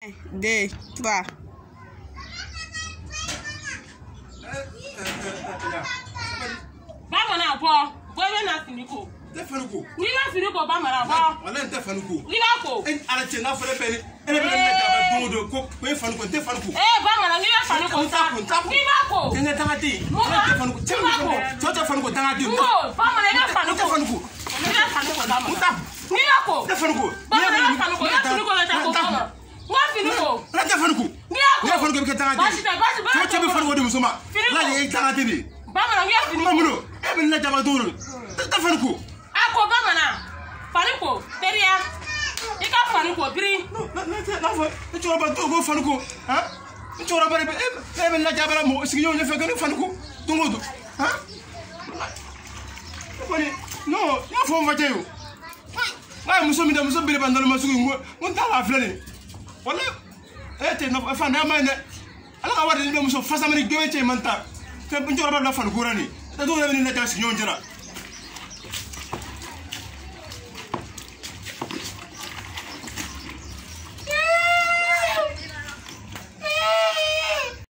2, 3. Bamana bo, boy na finiko. Tefanuko. Ni na finiko bamana bo. Wala tefanuko. Ni na ko. En arate na fere bele. Ele bele na daba dodo ko fanuko tefanuko. Bamana ni na fanuko ta. Ni na ko. Kenga tangati. Tefanuko. Tefanuko tangati. No, bamana ni na fanuko. Tefanuko. Ni na fanuko bamana. Ni na ko. Tefanuko. Bamana ni na fanuko. Ni finiko na ta ko bamana. Wa finiko. La tefanuko. Ni fanuko ke tangati. Basi be fanuko de musoma. La ye tangati ni. Bamana ni finiko. Mamuno. Ebe na daba dodo. Tefanuko. Ako bamana. Fanuko. Teria. Ika fanuko biri. Na fo. Chora ba dogo fanuko. Ha? Chora ba ebe na jabara mo sigiyo ne fe gani fanuko. Tungodo. Ha? No, ya fo ma jeyo. Ay muso mi da muso bele bandalo masugo ngon ta la flani. Wala te no fa na ma ne. Ala ka wadi ne muso fa samari gewe che manta. Fe bunjora ba la fanuko rani. Ta do ne na ta sigiyo njara.